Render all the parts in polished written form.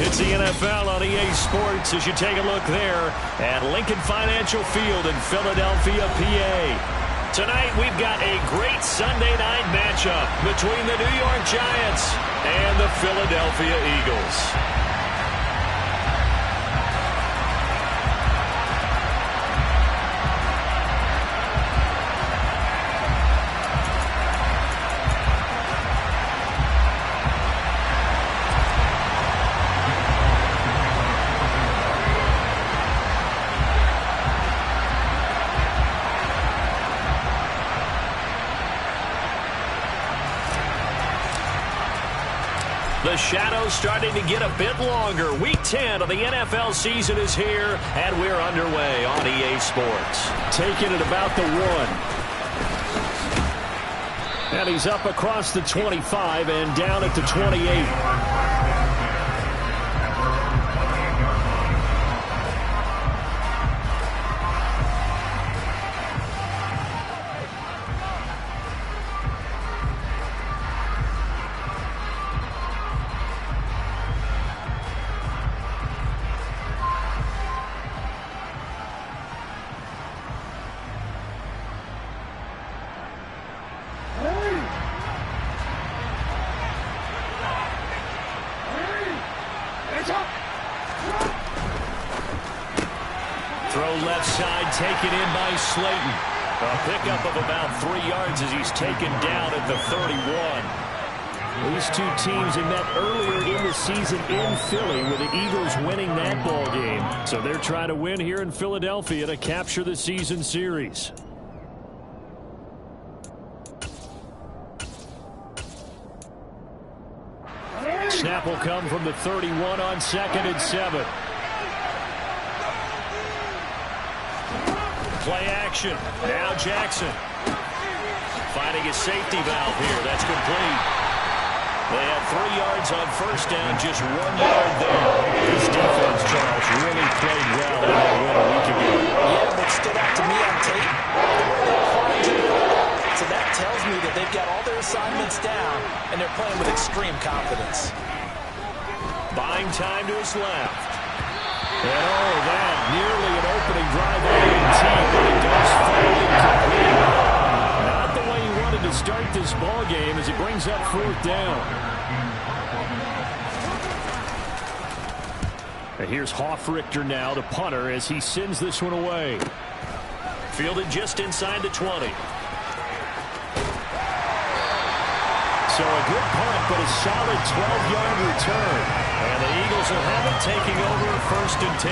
It's the NFL on EA Sports as you take a look there at Lincoln Financial Field in Philadelphia, PA. Tonight we've got a great Sunday night matchup between the New York Giants and the Philadelphia Eagles. The shadow's starting to get a bit longer. Week 10 of the NFL season is here, and we're underway on EA Sports. Taking it about the 1. And he's up across the 25 and down at the 28. Throw left side, taken in by Slayton. A pickup of about 3 yards as he's taken down at the 31. These two teams had met earlier in the season in Philly with the Eagles winning that ball game. So they're trying to win here in Philadelphia to capture the season series. Snap will come from the 31 on 2nd and 7. Play action. Now Jackson. Finding a safety valve here. That's complete. They have 3 yards on first down, just 1 yard there. This defense, Charles, really played well in that win a week ago. Yeah, but stood out to me on tape. So that tells me that they've got all their assignments down, and they're playing with extreme confidence. Buying time to his left. And oh, that nearly an opening drive on AT, but it does fall incomplete. Not the way he wanted to start this ball game as it brings up 4th down. And here's Hoffrichter now, the punter, as he sends this one away. Fielded just inside the 20. So a good punt, but a solid 12-yard return. And the Eagles will have it, taking over 1st and 10.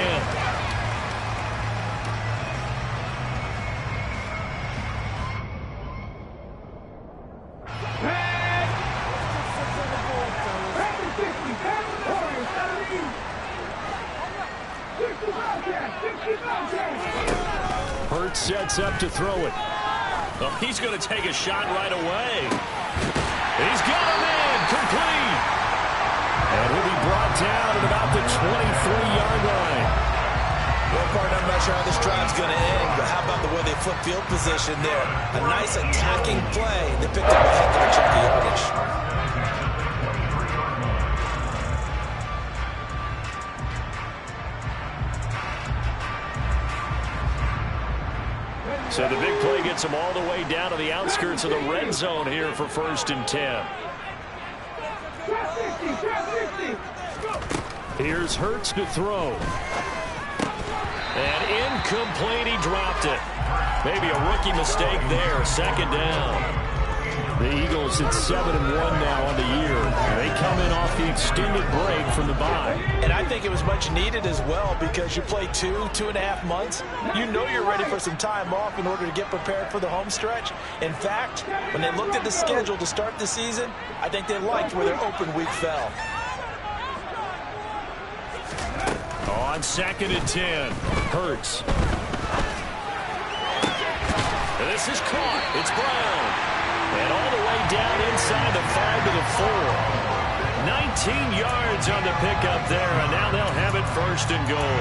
Hurts sets up to throw it. Well, he's going to take a shot right away. He's got him in, complete. And he'll be brought down at about the 23-yard line. Well, partner, I'm not sure how this drive's going to end, but how about the way they flip field position there. A nice attacking play that picked up a heck of a chunk of yardage. So the big play gets them all the way down to the outskirts of the red zone here for 1st and 10. Here's Hurts to throw. And incomplete, he dropped it. Maybe a rookie mistake there, 2nd down. The Eagles at 7-1 now on the year. They come in off the extended break from the bye. And I think it was much needed as well because you play 2.5 months. You know you're ready for some time off in order to get prepared for the home stretch. In fact, when they looked at the schedule to start the season, I think they liked where their open week fell. On 2nd and 10, Hurts. This is caught. It's Brown. And all the way down inside the 5 to the 4. 19 yards on the pickup there, and now they'll have it 1st and goal.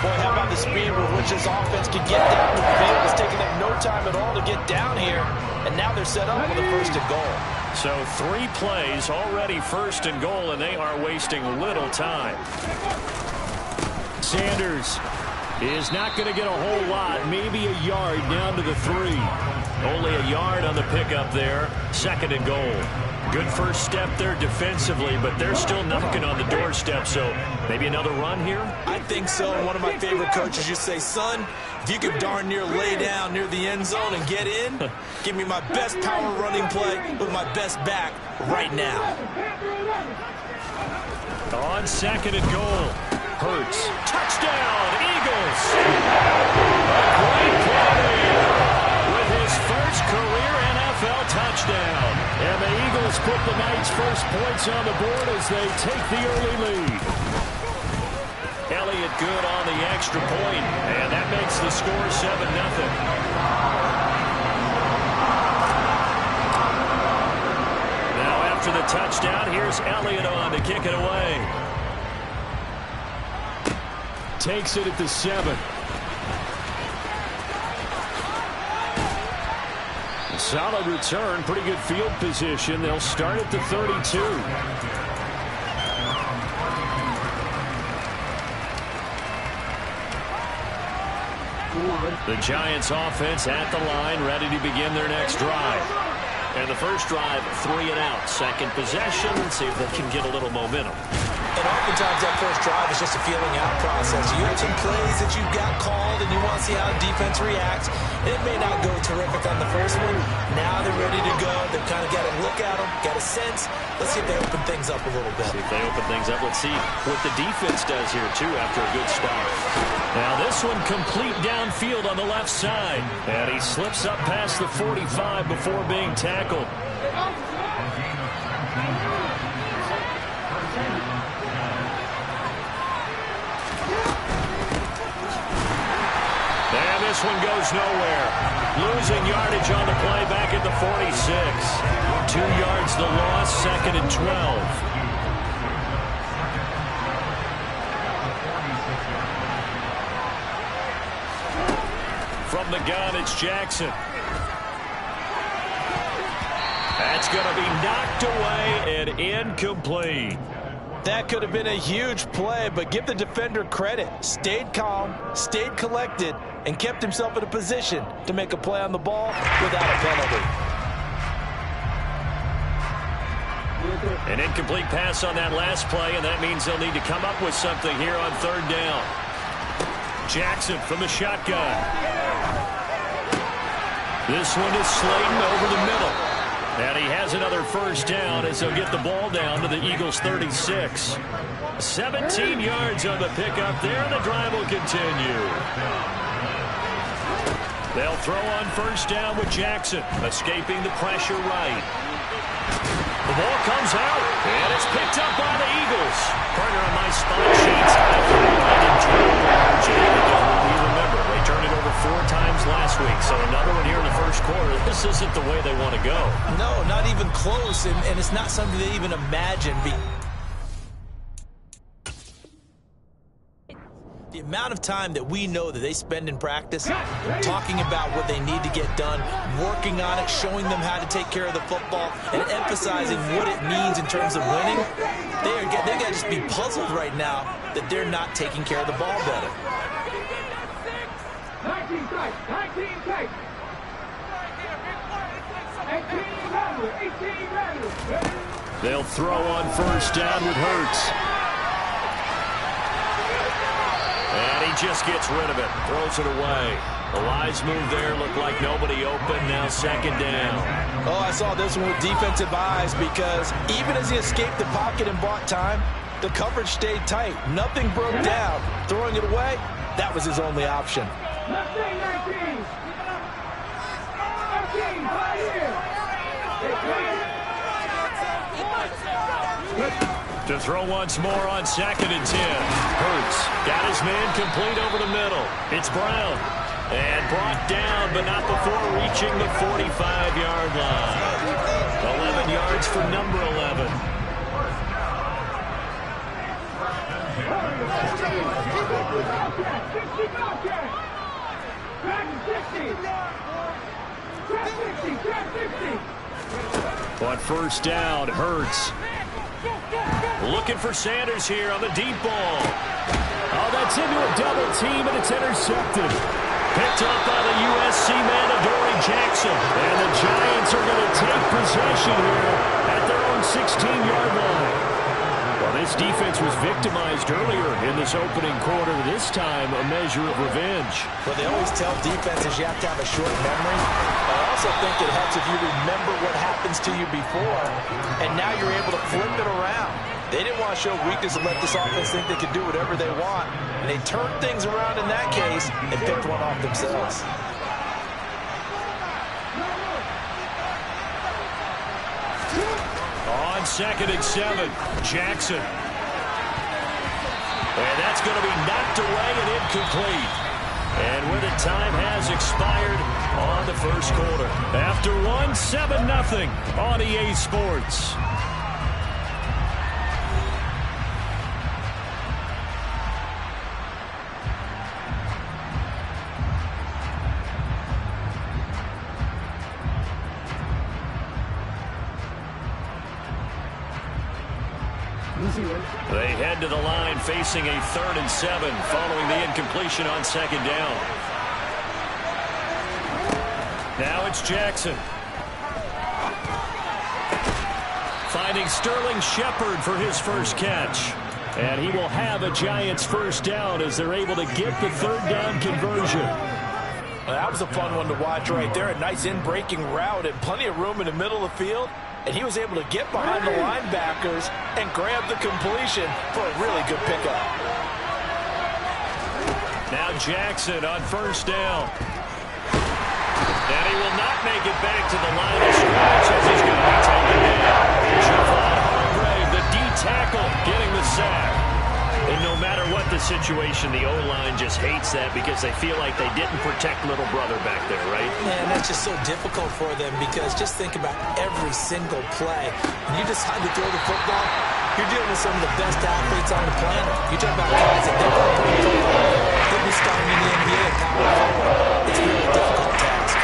Boy, how about the speed with which this offense can get down the field? It's taken them no time at all to get down here, and now they're set up with a 1st and goal. So 3 plays already 1st and goal, and they are wasting little time. Sanders is not going to get a whole lot, maybe a yard down to the 3. Only a yard on the pickup there, 2nd and goal. Good first step there defensively, but they're still knocking on the doorstep, so maybe another run here? I think so. One of my favorite coaches used to say, son, if you could darn near lay down near the end zone and get in, give me my best power running play with my best back right now. On 2nd and goal. Hurts. Touchdown, Eagles! A great play with his first career NFL touchdown. And the Eagles put the night's first points on the board as they take the early lead. Elliott good on the extra point, and that makes the score 7-0. Now after the touchdown, here's Elliott on to kick it away. Takes it at the 7. Solid return, pretty good field position. They'll start at the 32. The Giants offense at the line, ready to begin their next drive. And the first drive, 3 and out. Second possession, see if they can get a little momentum. And oftentimes that first drive is just a feeling out process. You have some plays that you've got called and you want to see how the defense reacts. It may not go terrific on the first one. Now they're ready to go. They've kind of got a look at them, got a sense. Let's see if they open things up a little bit. See if they open things up. Let's see what the defense does here, too, after a good start. Now this one complete downfield on the left side. And he slips up past the 45 before being tackled. And this one goes nowhere. Losing yardage on the play back at the 46. 2 yards the loss, 2nd and 12. From the gun, it's Jackson. That's going to be knocked away and incomplete. That could have been a huge play, but give the defender credit. Stayed calm, stayed collected, and kept himself in a position to make a play on the ball without a penalty. An incomplete pass on that last play, and that means they'll need to come up with something here on 3rd down. Jackson from the shotgun. This one is Slayton over the middle. And he has another first down as they'll get the ball down to the Eagles' 36. 17 yards on the pickup there, and the drive will continue. They'll throw on first down with Jackson, escaping the pressure right. The ball comes out, and it's picked up by the Eagles. Partner on my spot sheets. We remember, they turned it over 4 times last week, so another one here in the first quarter. This isn't the way they want to go. No, not even close, and it's not something they even imagine. The amount of time that we know that they spend in practice talking about what they need to get done, working on it, showing them how to take care of the football, and emphasizing what it means in terms of winning, they got to just be puzzled right now that they're not taking care of the ball better. 19 strikes, 19 strikes. 18 runners. They'll throw on first down with Hurts. And he just gets rid of it, throws it away. The wise move there, looked like nobody open, now second down. Oh, I saw this one with defensive eyes because even as he escaped the pocket and bought time, the coverage stayed tight. Nothing broke down. Throwing it away, that was his only option. 19. 19, right here. To throw once more on second and 10. Hurts got his man complete over the middle. It's Brown. And brought down, but not before reaching the 45-yard line. 11 yards for number 11. On first down, Hurts. Looking for Sanders here on the deep ball. Oh, that's into a double team, and it's intercepted. Picked up by the USC man, Adoree Jackson. And the Giants are going to take possession here at their own 16-yard line. Well, this defense was victimized earlier in this opening quarter. This time, a measure of revenge. Well, they always tell defenses you have to have a short memory. I also think it helps if you remember what happens to you before, and now you're able to flip it around. They didn't want to show weakness and let this offense think they could do whatever they want. And they turned things around in that case and picked one off themselves. On second and 7, Jackson. And that's going to be knocked away and incomplete. And where the time has expired on the first quarter. After one, 7-0 on EA Sports. They head to the line facing a 3rd and 7 following the incompletion on second down. Now it's Jackson. Finding Sterling Shepard for his first catch. And he will have a Giants first down as they're able to get the 3rd down conversion. Well, that was a fun one to watch right there. A nice in-breaking route and plenty of room in the middle of the field. And he was able to get behind the linebackers and grab the completion for a really good pickup. Now Jackson on first down. And he will not make it back to the line of scrimmage as he's going to be taken down. Javon Hargrave, the D tackle, getting the sack. And no matter what the situation, the O-line just hates that because they feel like they didn't protect little brother back there, right? Man, that's just so difficult for them because just think about every single play. When you decide to throw the football, you're dealing with some of the best athletes on the planet. You talk about guys that never played football. They'll be starting in the NBA at power forward. It's a really difficult task.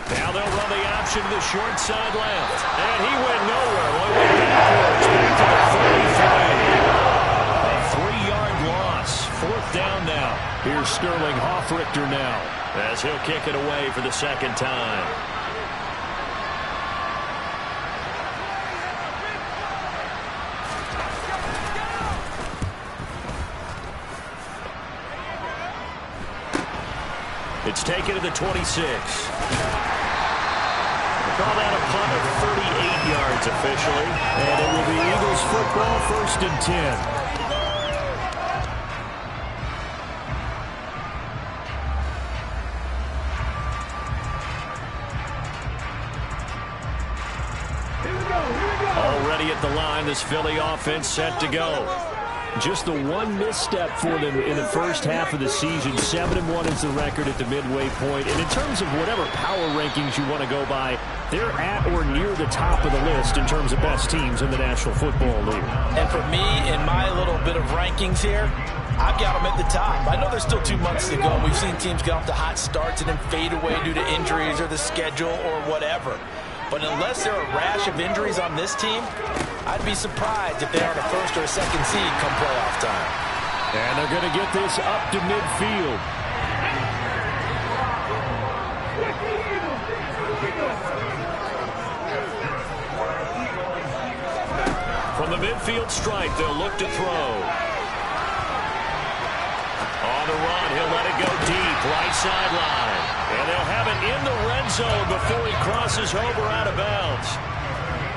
Now they'll run the option to the short side left. And he went nowhere. Well, he went backwards, back to the 33. A 3-yard loss. 4th down now. Here's Sterling Hoffrichter now as he'll kick it away for the second time. It's taken to the 26. Call that a punt of 38 yards officially. And it will be Eagles football, 1st and 10. Already at the line, this Philly offense set to go. Just the one misstep for them in the first half of the season. 7-1 is the record at the midway point. And in terms of whatever power rankings you want to go by, they're at or near the top of the list in terms of best teams in the National Football League. And for me, in my little bit of rankings here, I've got them at the top. I know there's still 2 months to go. We've seen teams get off to hot starts and then fade away due to injuries or the schedule or whatever. But unless there are a rash of injuries on this team, I'd be surprised if they aren't a first or a second seed come playoff time. And they're going to get this up to midfield. From the midfield stripe, they'll look to throw. On the run, he'll let it go deep, right sideline. And they'll have it in the red zone before he crosses over out of bounds.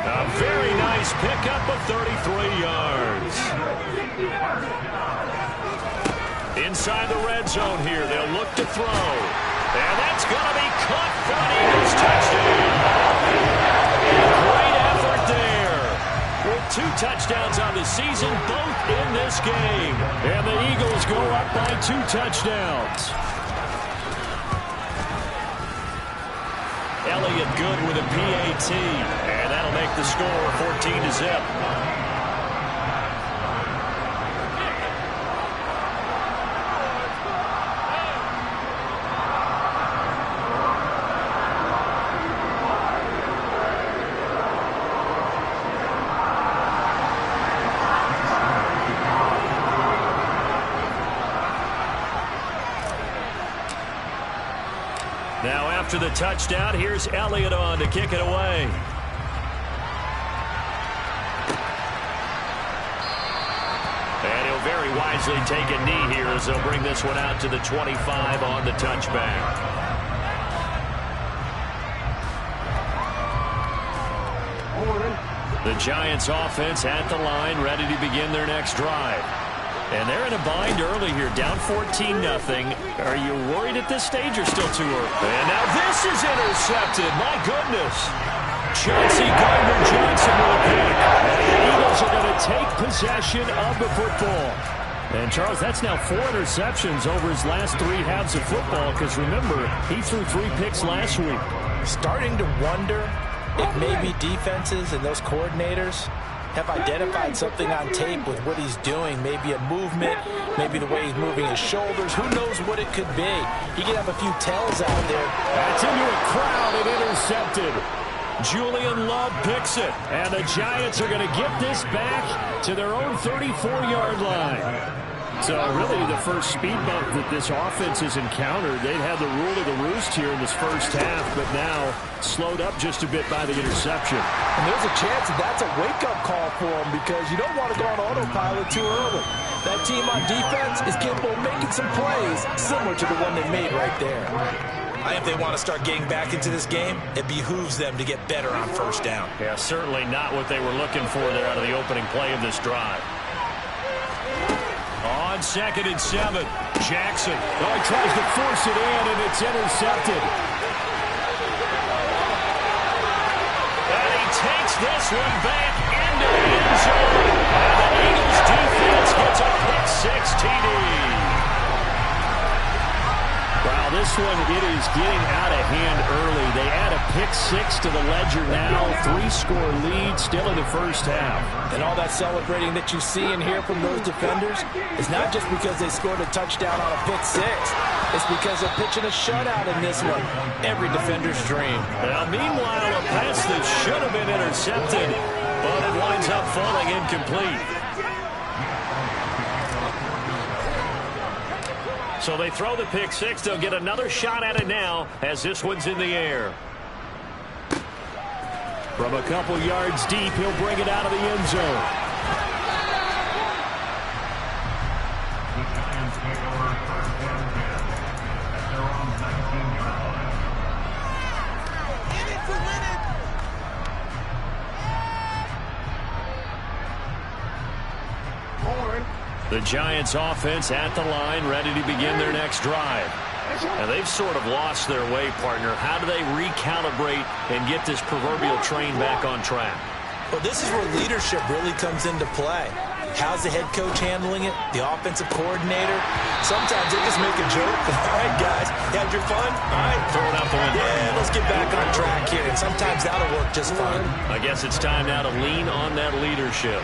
A very nice pickup of 33 yards. Inside the red zone here, they'll look to throw. And that's going to be caught for an Eagles touchdown. Great effort there. With 2 touchdowns on the season, both in this game. And the Eagles go up by 2 touchdowns. Elliott good with a PAT. And that'll make the score 14-0. Now after the touchdown, here's Elliott on to kick it away. And he'll very wisely take a knee here as they'll bring this one out to the 25 on the touchback. The Giants offense at the line, ready to begin their next drive. And they're in a bind early here, down 14-0. Are you worried at this stage or still too early? And now this is intercepted. My goodness. Chauncey Gardner-Johnson with a pick. And the Eagles are going to take possession of the football. And, Charles, that's now 4 interceptions over his last 3 halves of football because, remember, he threw 3 picks last week. Starting to wonder if maybe defenses and those coordinators have identified something on tape with what he's doing. Maybe a movement, maybe the way he's moving his shoulders. Who knows what it could be? He could have a few tells out there. That's into a crowd and intercepted. Julian Love picks it. And the Giants are going to get this back to their own 34-yard line. So really the first speed bump that this offense has encountered. They'd had the rule of the roost here in this first half, but now slowed up just a bit by the interception. And there's a chance that that's a wake-up call for them because you don't want to go on autopilot too early. That team on defense is capable of making some plays similar to the one they made right there. I think if they want to start getting back into this game, it behooves them to get better on first down. Yeah, certainly not what they were looking for there out of the opening play of this drive. On 2nd and 7, Jackson. Oh, he tries to force it in, and it's intercepted. And he takes this one back into the end zone. And the Eagles defense gets a pick-6 TD. Wow, this one, it is getting out of hand early. They add a pick-6 to the ledger now. 3-score lead still in the first half. And all that celebrating that you see and hear from those defenders is not just because they scored a touchdown on a pick-6. It's because they're pitching a shutout in this one. Every defender's dream. Now, meanwhile, a pass that should have been intercepted, but it winds up falling incomplete. So they throw the pick-6. They'll get another shot at it now as this one's in the air. From a couple yards deep, he'll bring it out of the end zone. The Giants offense at the line, ready to begin their next drive. And they've sort of lost their way, partner. How do they recalibrate and get this proverbial train back on track? Well, this is where leadership really comes into play. How's the head coach handling it? The offensive coordinator? Sometimes they just make a joke. All right, guys, you had your fun? All right, throw it out the window. Yeah, let's get back on track here. And sometimes that'll work just fine. I guess it's time now to lean on that leadership.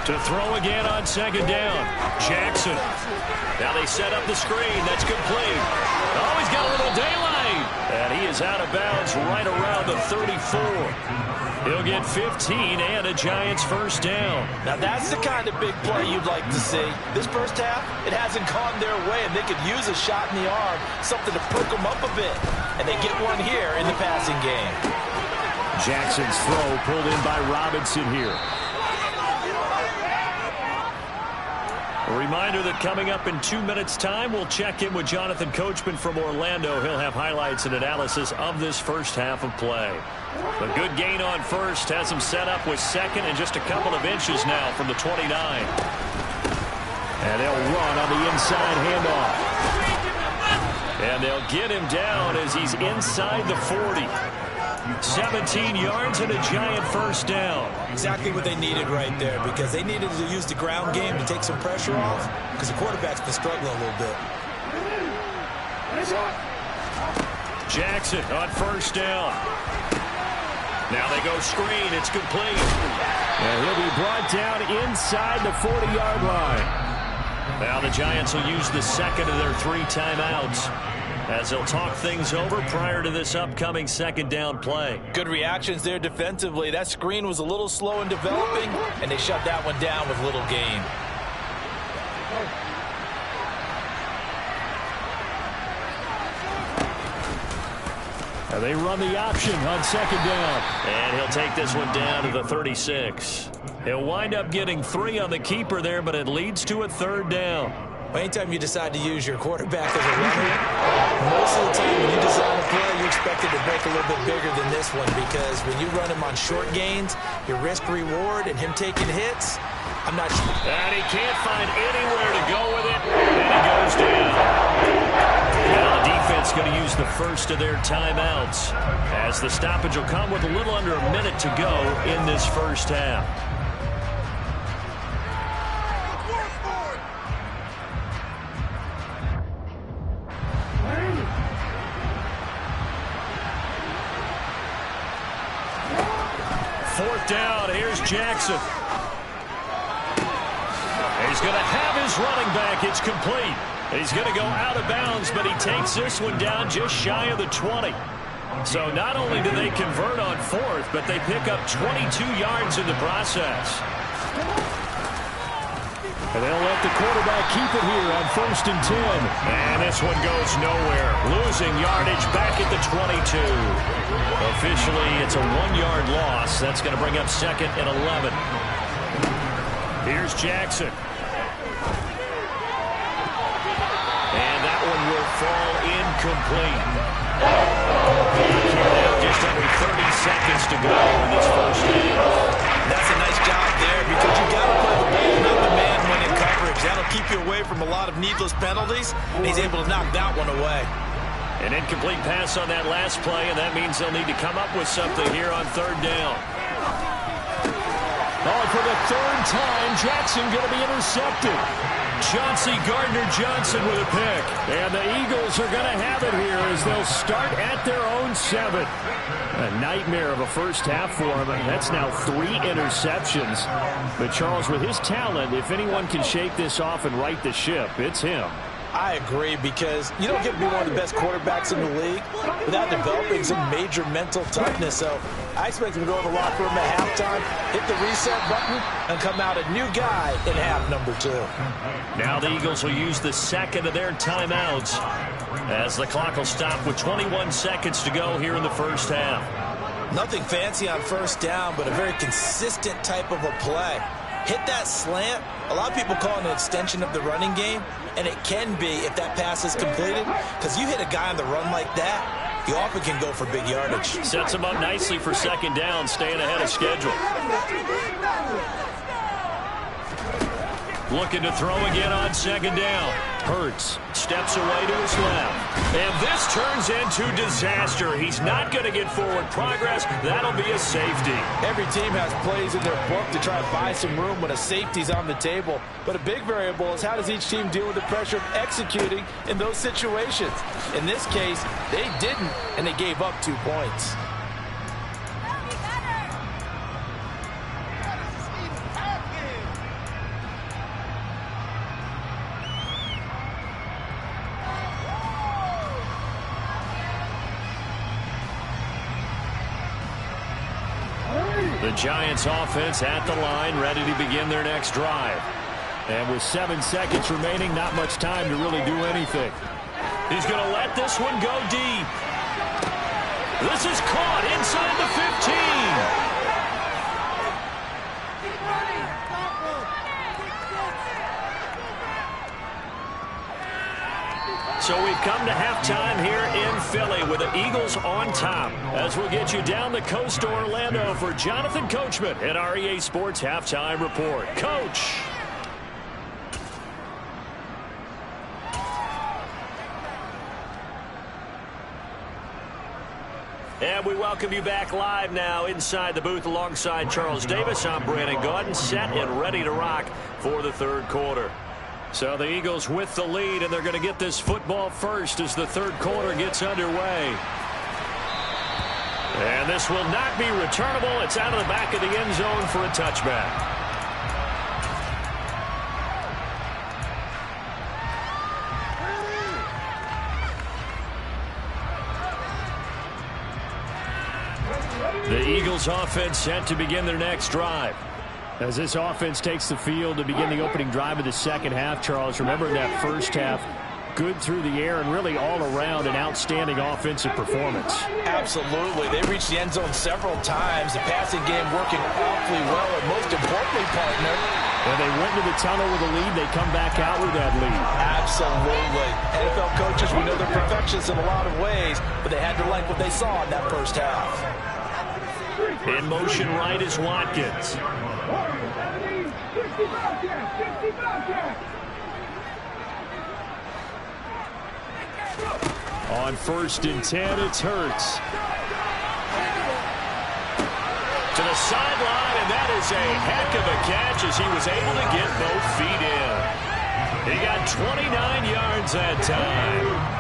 To throw again on second down. Jackson. Now they set up the screen. That's complete. Oh, he's got a little daylight. And he is out of bounds right around the 34. He'll get 15 and a Giants first down. Now that's the kind of big play you'd like to see. This first half, it hasn't gone their way, and they could use a shot in the arm, something to perk them up a bit. And they get one here in the passing game. Jackson's throw pulled in by Robinson here. A reminder that coming up in 2 minutes' time, we'll check in with Jonathan Coachman from Orlando. He'll have highlights and analysis of this first half of play. A good gain on first has him set up with second and just a couple of inches now from the 29. And they'll run on the inside handoff. And they'll get him down as he's inside the 40. 17 yards and a Giant first down. Exactly what they needed right there, because they needed to use the ground game to take some pressure off, because the quarterback's been struggling a little bit. Jackson on first down. Now they go screen. It's complete. And he'll be brought down inside the 40-yard line. Now the Giants will use the second of their 3 timeouts as they'll talk things over prior to this upcoming second down play. Good reactions there defensively. That screen was a little slow in developing, and they shut that one down with little gain. And they run the option on second down. And he'll take this one down to the 36. He'll wind up getting 3 on the keeper there, but it leads to a third down. Anytime you decide to use your quarterback as a runner, most of the time when you design a play, you expect it to break a little bit bigger than this one, because when you run him on short gains, your risk-reward and him taking hits, I'm not sure. And he can't find anywhere to go with it, and he goes down. Now the defense going to use the first of their timeouts, as the stoppage will come with a little under a minute to go in this first half. Fourth down, here's Jackson. He's going to have his running back. It's complete. He's going to go out of bounds, but he takes this one down just shy of the 20. So not only do they convert on fourth, but they pick up 22 yards in the process. And they'll let the quarterback keep it here on 1st and 10. And this one goes nowhere. Losing yardage back at the 22. Officially, it's a 1-yard loss. That's going to bring up 2nd and 11. Here's Jackson. And that one will fall incomplete. Now just under 30 seconds to go in this first half. That's a nice job there, because you got to play the ball, not the man when in coverage. That'll keep you away from a lot of needless penalties, and he's able to knock that one away. An incomplete pass on that last play, and that means they'll need to come up with something here on 3rd down. Oh, for the 3rd time, Jackson going to be intercepted. Chauncey Gardner-Johnson with a pick. And the Eagles are going to have it here as they'll start at their own 7. A nightmare of a first half for him. That's now 3 interceptions. But Charles, with his talent, if anyone can shake this off and right the ship, it's him. I agree, because you don't get to be one of the best quarterbacks in the league without developing some major mental toughness. So I expect him to go in the locker room at halftime, hit the reset button, and come out a new guy in half number 2. Now the Eagles will use the second of their timeouts as the clock will stop with 21 seconds to go here in the first half. Nothing fancy on first down, but a very consistent type of a play. Hit that slant. A lot of people call it an extension of the running game, and it can be if that pass is completed, because you hit a guy on the run like that, you often can go for big yardage. Sets him up nicely for second down, staying ahead of schedule. Looking to throw again on second down. Hurts steps away to his left. And this turns into disaster. He's not going to get forward progress. That'll be a safety. Every team has plays in their book to try to buy some room when a safety's on the table. But a big variable is how does each team deal with the pressure of executing in those situations. In this case, they didn't, and they gave up 2 points. The Giants offense at the line, ready to begin their next drive. And with 7 seconds remaining, not much time to really do anything. He's going to let this one go deep. This is caught inside the 15. So we've come to halftime here in Philly with the Eagles on top. As we'll get you down the coast to Orlando for Jonathan Coachman at our EA Sports Halftime Report. Coach. And we welcome you back live now inside the booth alongside Charles Davis. I'm Brandon Gaudin, set and ready to rock for the third quarter. So the Eagles with the lead, and they're going to get this football first as the third quarter gets underway. And this will not be returnable. It's out of the back of the end zone for a touchback. The Eagles offense set to begin their next drive. As this offense takes the field to begin the opening drive of the second half, Charles, remember that first half, good through the air and really all around an outstanding offensive performance. Absolutely. They reached the end zone several times. The passing game working awfully well, and most importantly, partner, when they went to the tunnel with a lead, they come back out with that lead. Absolutely. NFL coaches, we know they're perfectionists in a lot of ways, but they had to like what they saw in that first half. In motion right is Watkins. On 1st and 10, it's Hurts. To the sideline, and that is a heck of a catch as he was able to get both feet in. He got 29 yards that time.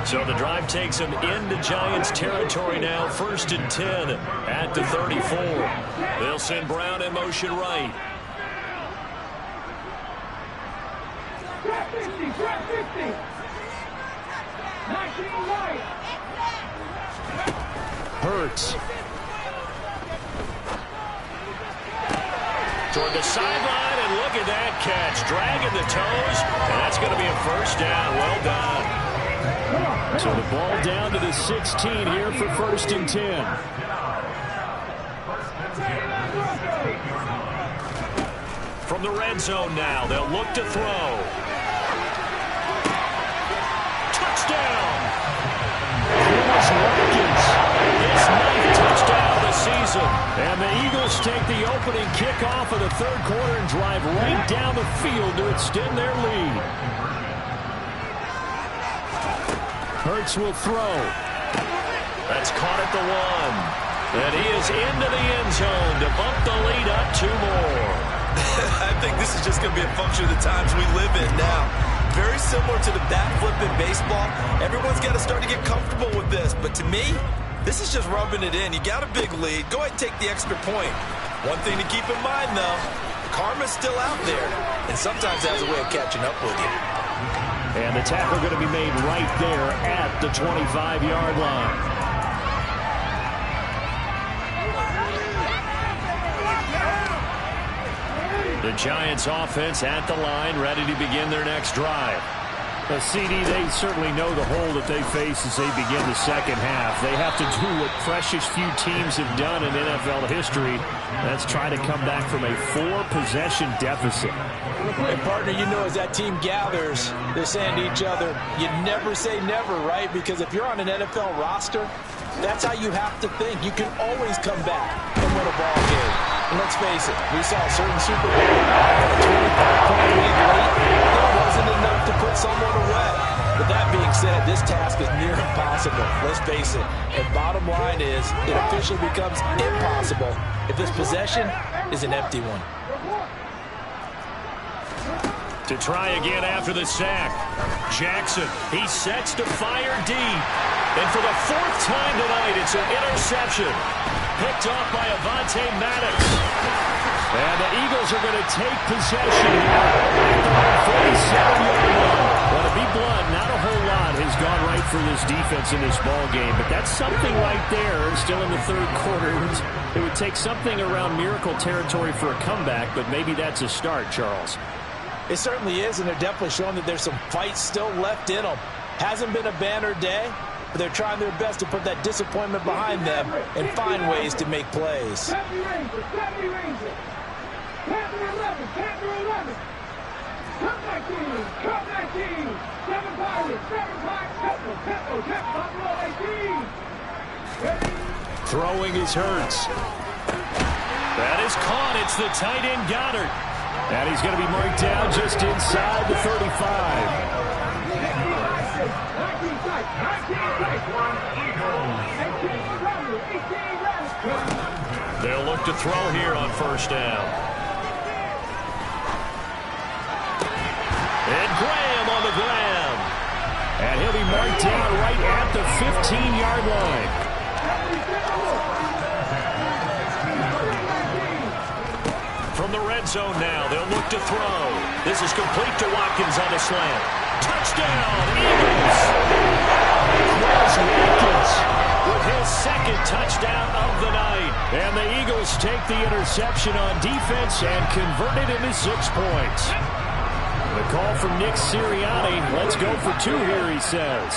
So the drive takes him into Giants territory now. 1st and 10 at the 34. They'll send Brown in motion right. Trap 50, trap 50. 19 right. Hurts. Toward the sideline, and look at that catch. Dragging the toes, and that's going to be a first down. Well done. So the ball down to the 16 here for 1st and 10. From the red zone now, they'll look to throw. Touchdown! Here's Watkins. His 9th touchdown of the season. And the Eagles take the opening kickoff of the third quarter and drive right down the field to extend their lead. Hurts will throw. That's caught at the 1. And he is into the end zone to bump the lead up 2 more. I think this is just going to be a function of the times we live in now. Very similar to the bat flip in baseball. Everyone's got to start to get comfortable with this. But to me, this is just rubbing it in. You got a big lead. Go ahead and take the extra point. One thing to keep in mind, though, karma's still out there. And sometimes has a way of catching up with you. And the tackle going to be made right there at the 25-yard line. The Giants offense at the line, ready to begin their next drive. The CD, they certainly know the hole that they face as they begin the second half. They have to do what precious few teams have done in NFL history. That's try to come back from a 4-possession deficit. And partner, you know, as that team gathers, they're saying to each other, you never say never, right? Because if you're on an NFL roster, that's how you have to think. You can always come back and win a ball game. And let's face it, we saw a certain Super Bowl and a 25-point lead late. It wasn't enough to put someone away. But that being said, this task is near impossible. Let's face it. And bottom line is, it officially becomes impossible if this possession is an empty one. To try again after the sack. Jackson, he sets to fire deep. And for the fourth time tonight, it's an interception. Picked off by Avonte Maddox. And the Eagles are going to take possession here at the 47-yard line. Well, to be blunt, not a whole lot has gone right for this defense in this ball game, but that's something right there. Still in the third quarter. It would take something around miracle territory for a comeback, but maybe that's a start, Charles. It certainly is, and they're definitely showing that there's some fight still left in them. Hasn't been a banner day, but they're trying their best to put that disappointment behind them and find ways to make plays. Throwing is Hurts. That is caught. It's the tight end Goddard. And he's going to be marked down just inside the 35. They'll look to throw here on first down. And Graham on the ground. And he'll be marked down right at the 15-yard line. From the red zone now, they'll look to throw. This is complete to Watkins on the slant. Touchdown, Eagles! Chris Watkins with his second touchdown of the night. And the Eagles take the interception on defense and convert it into 6 points. The call from Nick Sirianni. Let's go for 2 here, he says.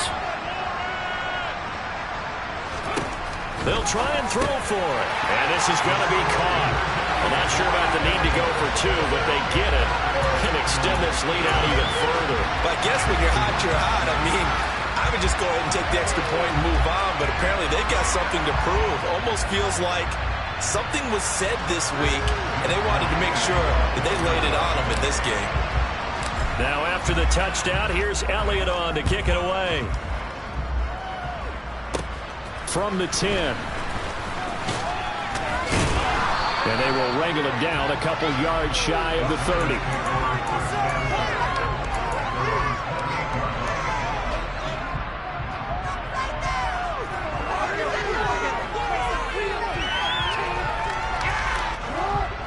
They'll try and throw for it. And this is going to be caught. I'm not sure about the need to go for 2, but they get it and extend this lead out even further. But I guess when you're hot, you're hot. I mean, I would just go ahead and take the extra point and move on, but apparently they've got something to prove. Almost feels like something was said this week, and they wanted to make sure that they laid it on them in this game. Now after the touchdown, here's Elliott on to kick it away. From the 10. And they will wrangle it down a couple yards shy of the 30.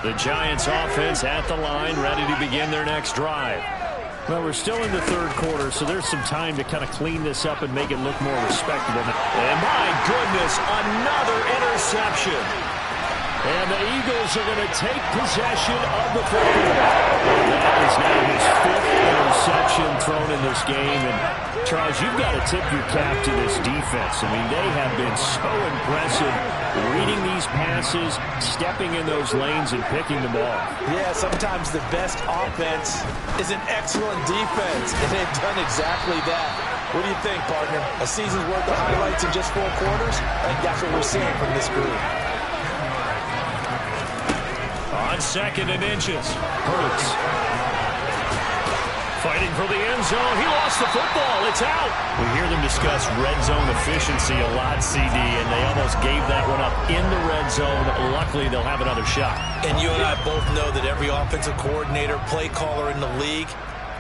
The Giants offense at the line, ready to begin their next drive. Well, we're still in the third quarter, so there's some time to kind of clean this up and make it look more respectable. And my goodness, another interception. And the Eagles are going to take possession of the football. That is now his 5th interception thrown in this game. And, Charles, you've got to tip your cap to this defense. I mean, they have been so impressive reading these passes, stepping in those lanes, and picking them off. Yeah, sometimes the best offense is an excellent defense, and they've done exactly that. What do you think, partner? A season's worth of highlights in just 4 quarters? I think that's what we're seeing from this group. On 2nd and inches, Hurts. Fighting for the end zone. He lost the football. It's out. We hear them discuss red zone efficiency a lot, CD, and they almost gave that one up in the red zone. Luckily, they'll have another shot. And you and I both know that every offensive coordinator, play caller in the league,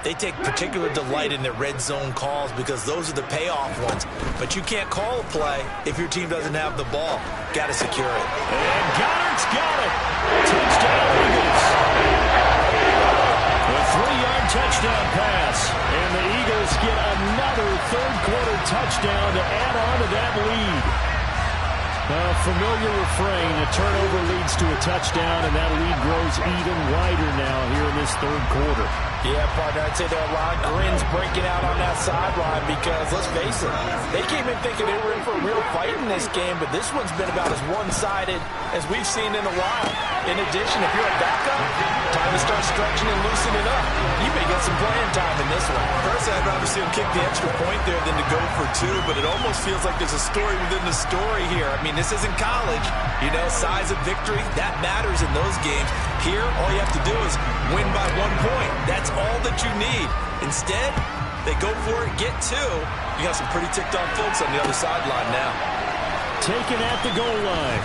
they take particular delight in their red zone calls because those are the payoff ones. But you can't call a play if your team doesn't have the ball. Got to secure it. And Goddard's got it. Touchdown, Eagles. A 3-yard touchdown pass. And the Eagles get another third-quarter touchdown to add on to that lead. A familiar refrain. A turnover leads to a touchdown, and that lead grows even wider now here in this third quarter. Yeah, partner, I'd say there are a lot of grins breaking out on that sideline because, let's face it, they came in thinking they were in for a real fight in this game, but this one's been about as one-sided as we've seen in a while. In addition, if you're a backup, time to start stretching and loosening up. You may get some playing time in this one. Personally, I'd rather see him kick the extra point there than to go for 2, but it almost feels like there's a story within the story here. I mean, this isn't college. You know, size of victory, that matters in those games. Here, all you have to do is win by 1 point. That's all that you need. Instead, they go for it, get 2. You got some pretty ticked-off folks on the other sideline now. Taken at the goal line.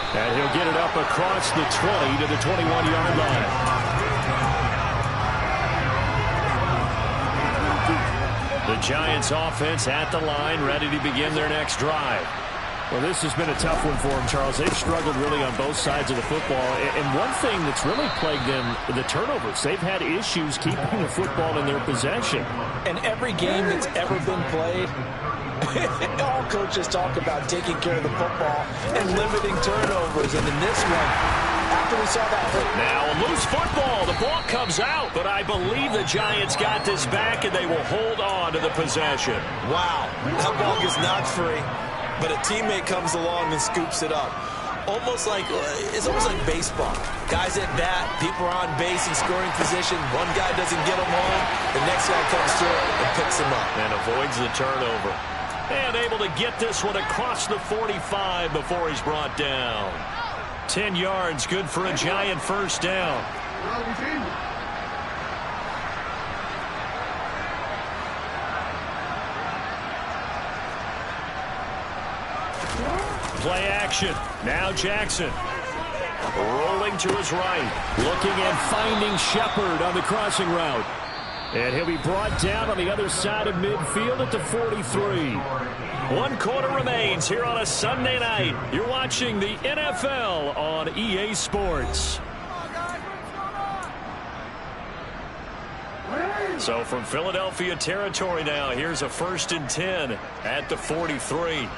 And he'll get it up across the 20 to the 21-yard line. The Giants offense at the line, ready to begin their next drive. Well, this has been a tough one for them, Charles. They've struggled really on both sides of the football. And one thing that's really plagued them, the turnovers. They've had issues keeping the football in their possession. And every game that's ever been played, all coaches talk about taking care of the football and limiting turnovers. And in this one, after we saw that hit. Now a loose football. The ball comes out, but I believe the Giants got this back, and they will hold on to the possession. Wow, that ball gets knocked free, but a teammate comes along and scoops it up. It's almost like baseball. Guys at bat, people are on base in scoring position. One guy doesn't get them home. The next guy comes through and picks him up. And avoids the turnover. And able to get this one across the 45 before he's brought down. 10 yards, good for a Giant first down. Play action. Now Jackson. Rolling to his right. Looking and finding Shepard on the crossing route. And he'll be brought down on the other side of midfield at the 43. 1 quarter remains here on a Sunday night. You're watching the NFL on EA Sports. So from Philadelphia territory now, here's a 1st and 10 at the 43.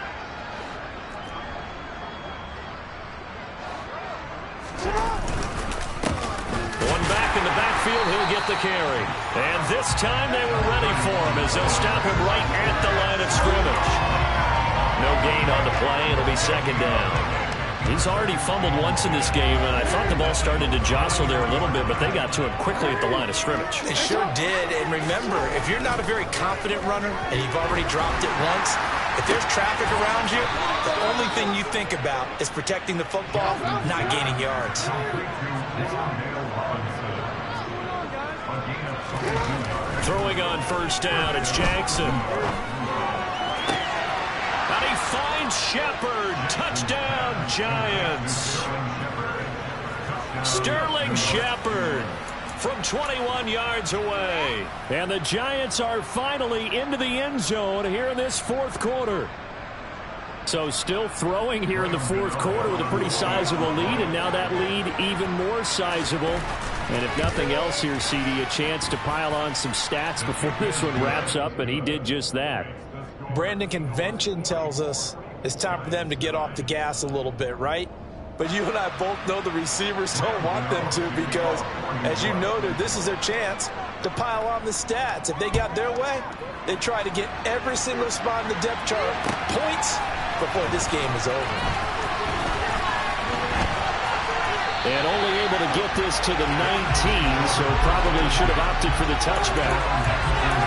One back in the backfield, he'll get the carry. And this time they were ready for him as they'll stop him right at the line of scrimmage. No gain on the play. It'll be 2nd down. He's already fumbled once in this game, and I thought the ball started to jostle there a little bit, but they got to him quickly at the line of scrimmage. It sure did. And remember, if you're not a very confident runner and you've already dropped it once, if there's traffic around you, the only thing you think about is protecting the football, not gaining yards. Throwing on 1st down, it's Jackson. And he finds Shepard. Touchdown, Giants. Sterling Shepard from 21 yards away. And the Giants are finally into the end zone here in this 4th quarter. So still throwing here in the 4th quarter with a pretty sizable lead, and now that lead even more sizable. And if nothing else here, CD, a chance to pile on some stats before this one wraps up, and he did just that. Brandon, convention tells us it's time for them to get off the gas a little bit, right? But you and I both know the receivers don't want them to, because, as you noted, this is their chance to pile on the stats. If they got their way, they try to get every single spot in the depth chart points before this game is over. And only able to get this to the 19, so probably should have opted for the touchback.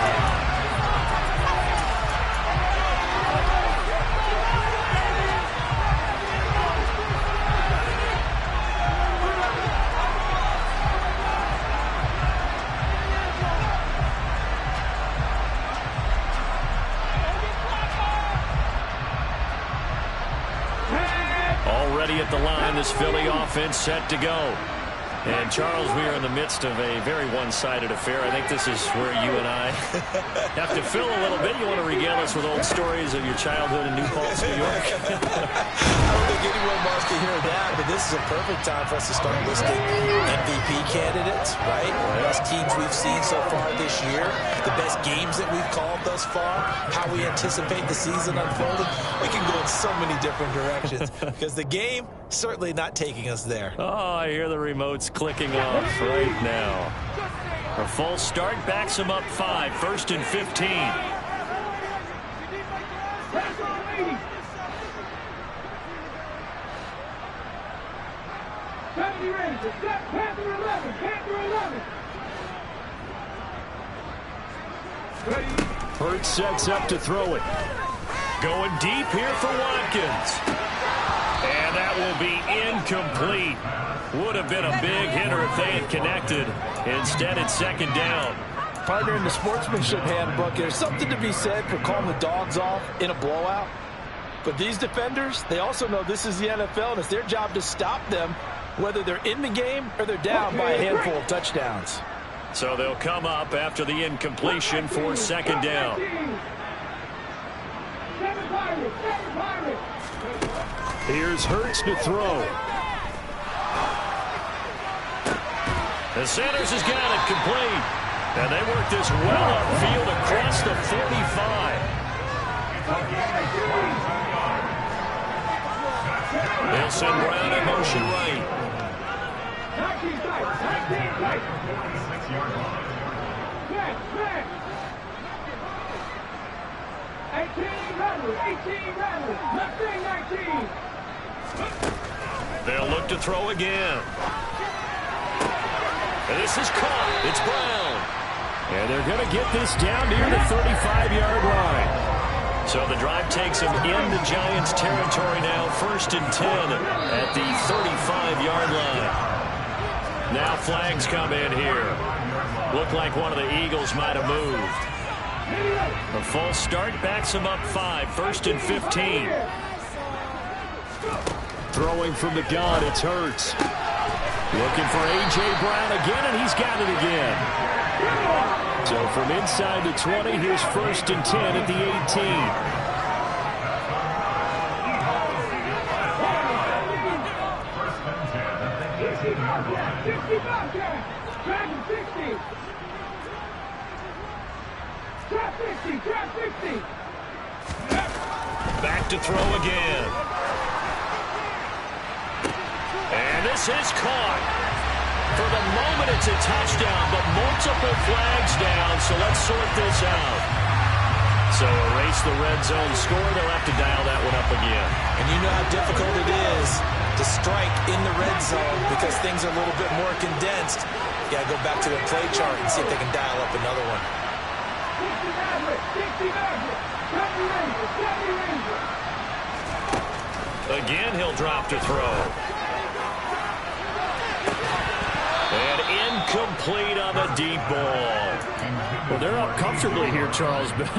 Already at the line, this Philly offense set to go. And, Charles, we are in the midst of a very one-sided affair. I think this is where you and I have to fill a little bit. You want to regale us with old stories of your childhood in New Paltz, New York? I don't think anyone wants to hear that, but this is a perfect time for us to start listing MVP candidates, right? The best teams we've seen so far this year, the best games that we've called thus far, how we anticipate the season unfolding. We can go in so many different directions because the game certainly not taking us there. Oh, I hear the remotes clicking off right now. A false start backs him up 5, 1st and 15. 70 Rangers. Panther 11. Panther 11. Hurts sets up to throw it. Going deep here for Watkins. And that will be incomplete. Would have been a big hitter if they had connected. Instead, it's second down. Partner, in the sportsmanship handbook, there's something to be said for calling the dogs off in a blowout. But these defenders, they also know this is the NFL, and it's their job to stop them, whether they're in the game or they're down by a handful of touchdowns. So they'll come up after the incompletion for second down. Here's Hurts to throw. The Sanders has got it complete. And they work this well upfield across the 45. They'll send Brown in motion right. 19 tight. 19 tight. Man. 18 rattlers. 18 rattlers. Left wing 19. They'll look to throw again. And this is caught. It's Brown. And they're going to get this down near the 35-yard line. So the drive takes them into Giants territory now, 1st and 10 at the 35-yard line. Now flags come in here. Look like one of the Eagles might have moved. A false start backs them up 5, 1st and 15. Throwing from the gun, it's Hurts. Looking for A.J. Brown again, and he's got it again. So from inside the 20, here's 1st and 10 at the 18. Back to throw again. And this is caught. For the moment, it's a touchdown, but multiple flags down, so let's sort this out. So erase the red zone score. They'll have to dial that one up again. And you know how difficult it is to strike in the red zone because things are a little bit more condensed. You got to go back to the play chart and see if they can dial up another one. Again, he'll drop to throw. And incomplete on the deep ball. Well, they're up comfortably here, Charles, but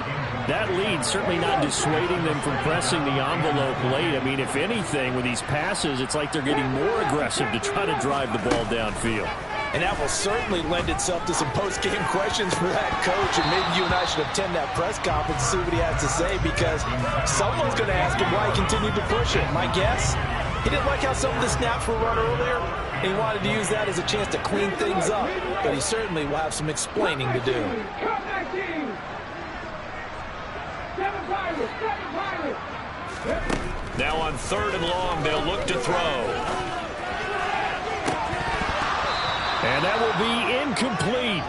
that lead certainly not dissuading them from pressing the envelope late. I mean, if anything, with these passes, it's like they're getting more aggressive to try to drive the ball downfield. And that will certainly lend itself to some post-game questions for that coach, and maybe you and I should attend that press conference and see what he has to say, because someone's going to ask him why he continued to push it. My guess, he didn't like how some of the snaps were run earlier, and he wanted to use that as a chance to clean things up, but he certainly will have some explaining to do. Now on 3rd and long, they'll look to throw. And that will be incomplete.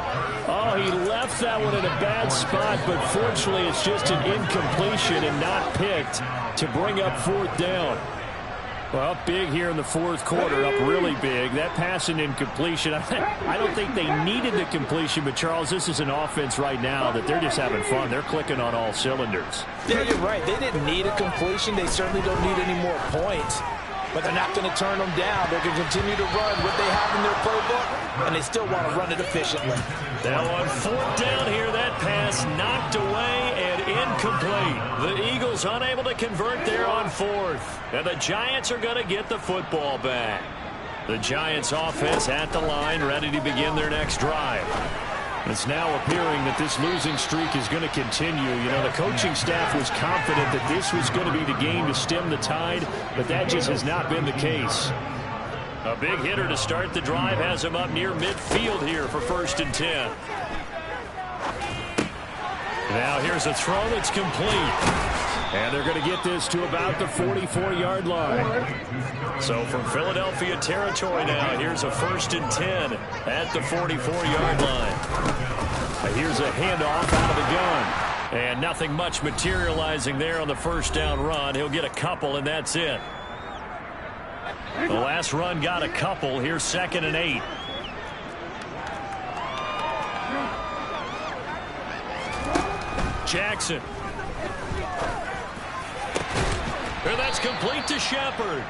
Oh, he left that one in a bad spot, but fortunately it's just an incompletion and not picked to bring up 4th down. Well, up big here in the 4th quarter, up really big. That pass and incompletion, I don't think they needed the completion, but Charles, this is an offense right now that they're just having fun. They're clicking on all cylinders. Yeah, you're right. They didn't need a completion. They certainly don't need any more points. But they're not going to turn them down. They're going to continue to run what they have in their playbook, and they still want to run it efficiently. Now on 4th down here, that pass knocked away and incomplete. The Eagles unable to convert there on 4th. And the Giants are going to get the football back. The Giants offense at the line, ready to begin their next drive. It's now appearing that this losing streak is going to continue. You know, the coaching staff was confident that this was going to be the game to stem the tide, but that just has not been the case. A big hitter to start the drive has him up near midfield here for 1st and 10. Now here's a throw that's complete. And they're going to get this to about the 44-yard line. So from Philadelphia territory now, here's a 1st and 10 at the 44-yard line. Here's a handoff out of the gun. And nothing much materializing there on the 1st down run. He'll get a couple, and that's it. The last run got a couple. Here's 2nd and 8. Jackson. And that's complete to Shepard.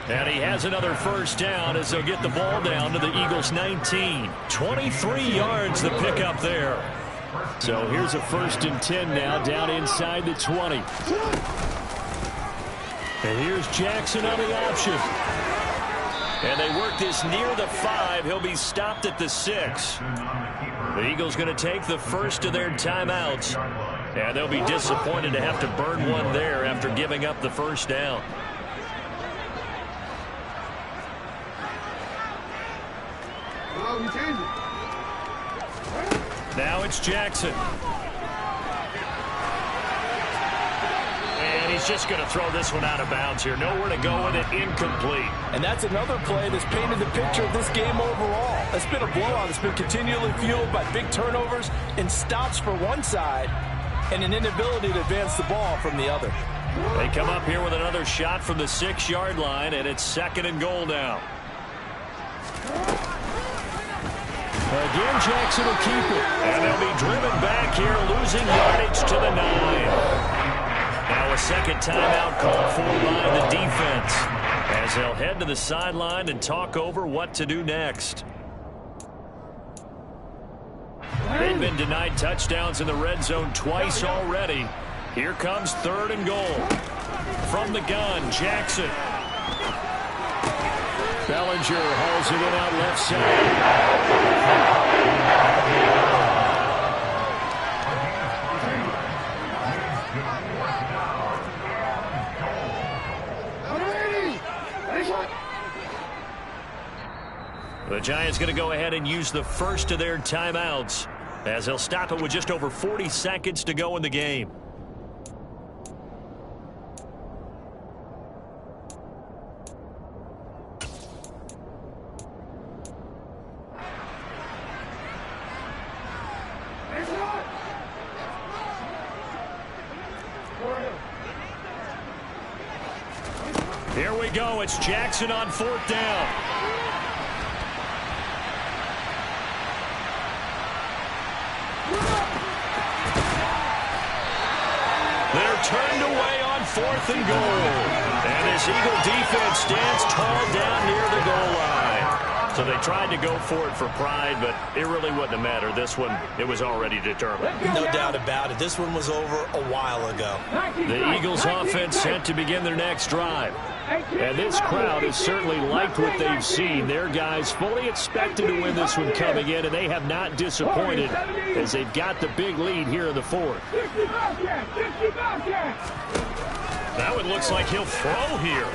And he has another first down as they'll get the ball down to the Eagles' 19. 23 yards the pickup there. So here's a 1st and 10 now down inside the 20. And here's Jackson on the option. And they work this near the 5. He'll be stopped at the 6. The Eagles going to take the first of their timeouts. And they'll be disappointed to have to burn one there after giving up the first down. Now it's Jackson. And he's just going to throw this one out of bounds here. Nowhere to go with it. Incomplete. And that's another play that's painted the picture of this game overall. It's been a blowout. It's been continually fueled by big turnovers and stops for one side and an inability to advance the ball from the other. They come up here with another shot from the 6-yard line, and it's 2nd and goal now. Again, Jackson will keep it. And they'll be driven back here, losing yardage to the 9. Now a second timeout called for by the defense as they'll head to the sideline and talk over what to do next. They've been denied touchdowns in the red zone twice already. Here comes 3rd and goal. From the gun, Jackson. Bellinger hauls it in out left side. The Giants going to go ahead and use the first of their timeouts as they'll stop it with just over 40 seconds to go in the game. Here we go. It's Jackson on 4th down. They're turned away on 4th and goal. And this Eagle defense stands tall down near the goal line. So they tried to go for it for pride, but it really wouldn't have mattered. This one, it was already determined. No doubt about it. This one was over a while ago. The Eagles offense set to begin their next drive. And this crowd has certainly liked what they've seen. Their guys fully expected to win this one coming in, and they have not disappointed as they've got the big lead here in the 4th. Now it looks like he'll throw here.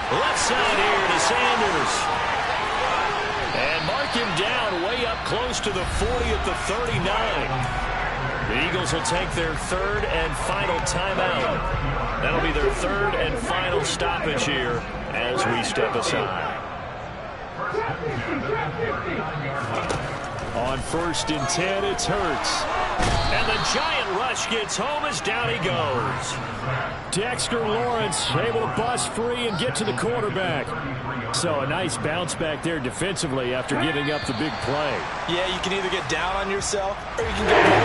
Left side here to Sanders. And mark him down way up close to the 40 at the 39. The Eagles will take their 3rd and final timeout. That'll be their 3rd and final stoppage here as we step aside. On 1st and 10, it's Hurts. And the giant rush gets home as down he goes. Dexter Lawrence able to bust free and get to the quarterback. So a nice bounce back there defensively after giving up the big play. Yeah, you can either get down on yourself or you can go